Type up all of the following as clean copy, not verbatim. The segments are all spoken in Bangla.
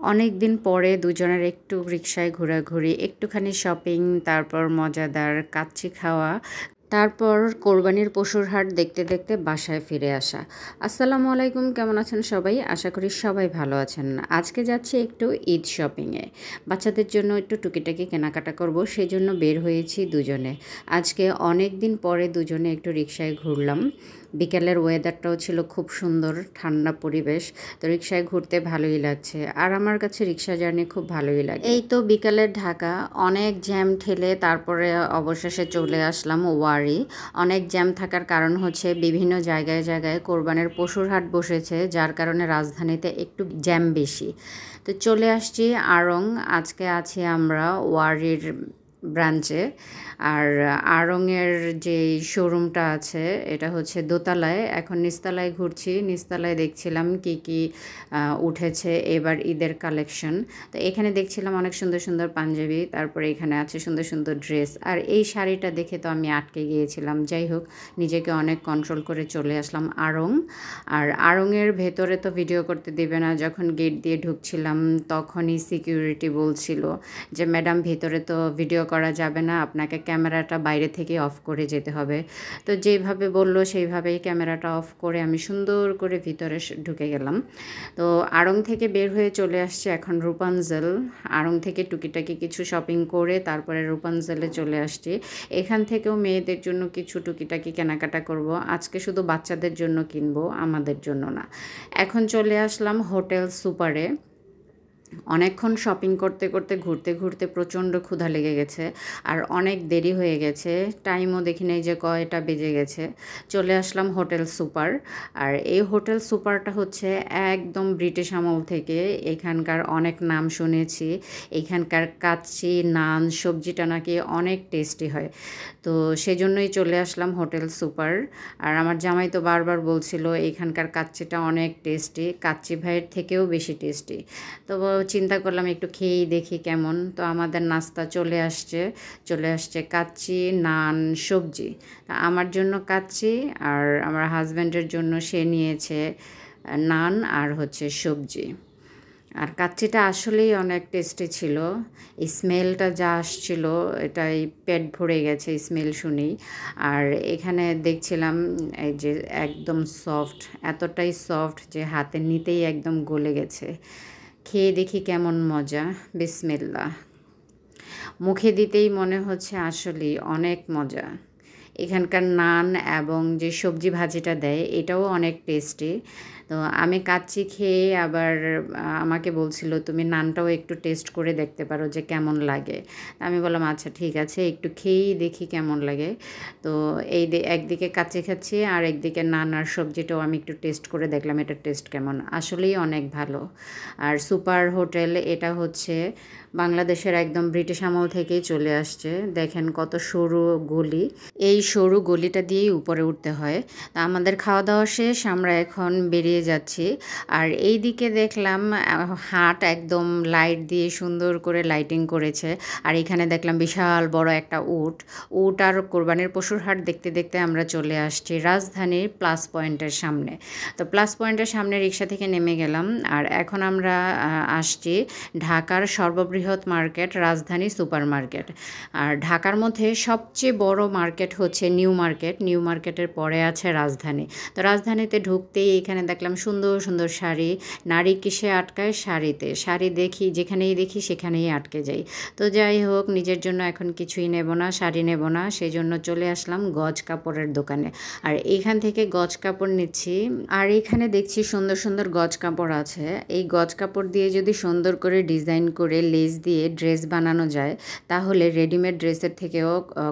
অনেক দিন পরে দুজনের একটু রিকশায় ঘোরাঘুরি, একটুখানি শপিং, তারপর মজাদার কাচ্চি খাওয়া, তারপর কোরবানির পশুর হাট দেখতে দেখতে বাসায় ফিরে আসা। আসসালামু আলাইকুম, কেমন আছেন সবাই? আশা করি সবাই ভালো আছেন। আজকে যাচ্ছি একটু ঈদ শপিংয়ে, বাচ্চাদের জন্য একটু টুকিটাকি কেনাকাটা করব, সেই জন্য বের হয়েছি দুজনে। আজকে অনেক দিন পরে দুজনে একটু রিকশায় ঘুরলাম। বিকেলের ওয়েদারটাও ছিল খুব সুন্দর, ঠান্ডা পরিবেশ, তো রিকশায় ঘুরতে ভালোই লাগছে। আর আমার কাছে রিকশা জার্নি খুব ভালোই লাগে। এই তো বিকেলের ঢাকা, অনেক জ্যাম ঠেলে তারপরে অবশেষে চলে আসলাম ওয়ারি। অনেক জ্যাম থাকার কারণ হচ্ছে বিভিন্ন জায়গায় জায়গায় কোরবানের পশুর হাট বসেছে, যার কারণে রাজধানীতে একটু জ্যাম বেশি। তো চলে আসছি আড়ং। আজকে আছি আমরা ওয়ারির ব্রাঞ্চে। আর আড়ংয়ের যে শোরুমটা আছে এটা হচ্ছে দোতলায়, এখন নিচতলায় ঘুরছি। নিচতলায় দেখছিলাম কি কি উঠেছে এবার ঈদের কালেকশন। তো এখানে দেখছিলাম অনেক সুন্দর সুন্দর পাঞ্জাবি, তারপরে এখানে আছে সুন্দর সুন্দর ড্রেস। আর এই শাড়িটা দেখে তো আমি আটকে গিয়েছিলাম। যাই হোক, নিজেকে অনেক কন্ট্রোল করে চলে আসলাম আড়ং। আর আড়ংয়ের ভেতরে তো ভিডিও করতে দেবে না, যখন গেট দিয়ে ঢুকছিলাম তখনই সিকিউরিটি বলছিল যে ম্যাডাম ভেতরে তো ভিডিও করা যাবে না, আপনাকে ক্যামেরাটা বাইরে থেকে অফ করে যেতে হবে। তো যেভাবে বলল সেইভাবেই ক্যামেরাটা অফ করে আমি সুন্দর করে ভিতরে ঢুকে গেলাম। তো আড়ং থেকে বের হয়ে চলে আসছে এখন রূপাঞ্জল। আড়ং থেকে টুকিটাকি কিছু শপিং করে তারপরে রূপাঞ্জলে চলে আসছি। এখান থেকেও মেয়েদের জন্য কিছু টুকিটাকি কেনাকাটা করব। আজকে শুধু বাচ্চাদের জন্য কিনবো, আমাদের জন্য না। এখন চলে আসলাম হোটেল সুপারে। অনেকক্ষণ শপিং করতে করতে ঘুরতে ঘুরতে প্রচণ্ড ক্ষুধা লেগে গেছে, আর অনেক দেরি হয়ে গেছে, টাইমও দেখি নেই যে কয়টা বেজে গেছে। চলে আসলাম হোটেল সুপার। আর এই হোটেল সুপারটা হচ্ছে একদম ব্রিটিশ আমল থেকে, এখানকার অনেক নাম শুনেছি। এখানকার কাচ্চি, নান, সবজিটা নাকি অনেক টেস্টি হয়। তো সেজন্যই চলে আসলাম হোটেল সুপার। আর আমার জামাই তো বারবার বলছিল এখানকার কাচ্চিটা অনেক টেস্টি, কাচ্চি ভাইয়ের থেকেও বেশি টেস্টি। তো চিন্তা করলাম একটু খেয়েই দেখি কেমন। তো আমাদের নাস্তা চলে আসছে কাচ্চি, নান, সবজি। আমার জন্য কাচ্চি আর আমার হাজব্যান্ডের জন্য সে নিয়েছে নান আর হচ্ছে সবজি। আর কাচ্চিটা আসলেই অনেক টেস্টি ছিল। স্মেলটা যা আসছিল এটাই পেট ভরে গেছে স্মেল শুনেই। আর এখানে দেখছিলাম এই যে একদম সফট, এতটাই সফট যে হাতে নিতেই একদম গলে গেছে। খেয়ে দেখি কেমন মজা। বিসমিল্লাহ। মুখে দিতেই মনে হচ্ছে আসলেই অনেক মজা। এখানকার নান এবং যে সবজি ভাজিটা দেয় এটাও অনেক টেস্টি। তো আমি কাচ্চি খেয়ে আবার আমাকে বলছিল তুমি নানটাও একটু টেস্ট করে দেখতে পারো যে কেমন লাগে। আমি বললাম আচ্ছা ঠিক আছে, একটু খেয়েই দেখি কেমন লাগে। তো একদিকে কাচ্চি খাচ্ছি আর একদিকে নান আর সবজিটাও আমি একটু টেস্ট করে দেখলাম এটার টেস্ট কেমন। আসলেই অনেক ভালো। আর সুপার হোটেল এটা হচ্ছে বাংলাদেশের একদম ব্রিটিশ আমল থেকেই চলে আসছে। দেখেন কত সরু গলি, এই সরু গলিটা দিয়েই উপরে উঠতে হয়। তা আমাদের খাওয়া দাওয়া শেষ, আমরা এখন বেরিয়ে যাচ্ছি। আর এই দিকে দেখলাম হাট একদম লাইট দিয়ে সুন্দর করে লাইটিং করেছে। আর এখানে দেখলাম বিশাল বড় একটা উট আর কোরবানির পশুর হাট দেখতে দেখতে আমরা চলে আসছি রাজধানীর প্লাস পয়েন্টের সামনে। তো প্লাস পয়েন্টের সামনে রিক্সা থেকে নেমে গেলাম। আর এখন আমরা আসছি ঢাকার সর্ববৃহৎ মার্কেট রাজধানী সুপার মার্কেট। আর ঢাকার মধ্যে সবচেয়ে বড় মার্কেট হচ্ছে নিউ মার্কেট। নিউ মার্কেটের পরে আছে রাজধানী। তো রাজধানীতে ঢুকতেই এখানে দেখলাম সুন্দর সুন্দর শাড়ি। নারী কিসে আটকায়? শাড়িতে। শাড়ি দেখি, যেখানেই দেখি সেখানেই আটকে যাই। তো যাই হোক, নিজের জন্য এখন কিছুই নেব না, শাড়ি নেব না, সেই জন্য চলে আসলাম গজ কাপড়ের দোকানে। আর এইখান থেকে গজ কাপড় নিচ্ছি। আর এখানে দেখছি সুন্দর সুন্দর গজ কাপড় আছে। এই গজ কাপড় দিয়ে যদি সুন্দর করে ডিজাইন করে লেস দিয়ে ড্রেস বানানো যায় তাহলে রেডিমেড ড্রেসের থেকেও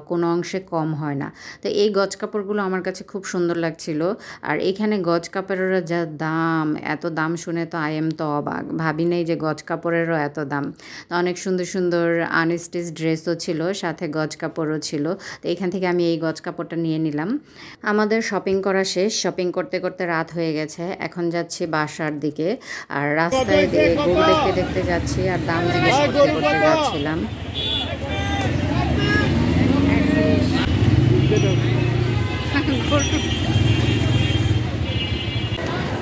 কোনো অংশে কম হয় না। তো এই গজ কাপড়গুলো আমার কাছে খুব সুন্দর লাগছিল। আর এখানে গজ কাপড়েরও যা দাম, এত দাম শুনে তো তো অবাক, ভাবি নেই যে গজ কাপড়েরও এত দাম। তো অনেক সুন্দর সুন্দর আনস্টিচ ড্রেসও ছিল, সাথে গজ কাপড়ও ছিল। তো এখান থেকে আমি এই গজ কাপড়টা নিয়ে নিলাম। আমাদের শপিং করা শেষ, শপিং করতে করতে রাত হয়ে গেছে। এখন যাচ্ছি বাসার দিকে। আর রাস্তায় গরু দেখতে দেখতে যাচ্ছি আর দাম জিজ্ঞেস করতে করতে যাচ্ছিলাম।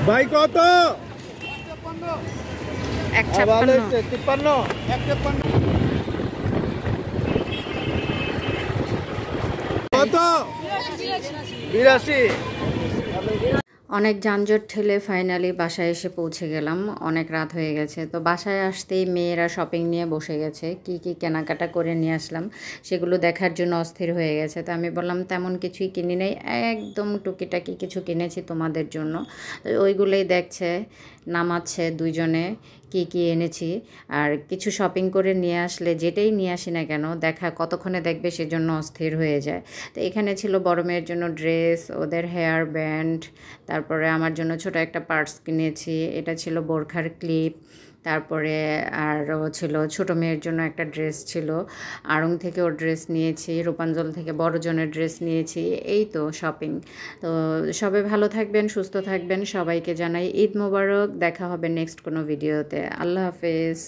ভাই কত? অনেক যানজট ঠেলে ফাইনালি বাসায় এসে পৌঁছে গেলাম। অনেক রাত হয়ে গেছে, তো বাসায় আসতেই মেয়েরা শপিং নিয়ে বসে গেছে। কি কি কেনাকাটা করে নিয়ে আসলাম সেগুলো দেখার জন্য অস্থির হয়ে গেছে। তো আমি বললাম তেমন কিছুই কিনি নাই, একদম টুকিটাকি কিছু কিনেছি তোমাদের জন্য। ওইগুলোই দেখছে, নামাচ্ছে দুইজনে কি কি এনেছি। আর কিছু শপিং করে নিয়ে আসলে যেটাই নিয়ে আসি না কেন দেখা কতক্ষণে দেখবে সেজন্য অস্থির হয়ে যায়। তো এখানে ছিল বড় মেয়ের জন্য ড্রেস, ওদের হেয়ার ব্যান্ড, তারপরে আমার জন্য ছোট একটা পার্স কিনেছি, এটা ছিল বোরখার ক্লিপ। তারপরে আরও ছিল ছোটো মেয়ের জন্য একটা ড্রেস ছিল, আড়ং থেকে ওর ড্রেস নিয়েছি, রূপাঞ্জল থেকে বড়জনের ড্রেস নিয়েছি। এই তো শপিং। তো সবাই ভালো থাকবেন, সুস্থ থাকবেন, সবাইকে জানাই ঈদ মোবারক। দেখা হবে নেক্সট কোনো ভিডিওতে। আল্লাহ হাফেজ।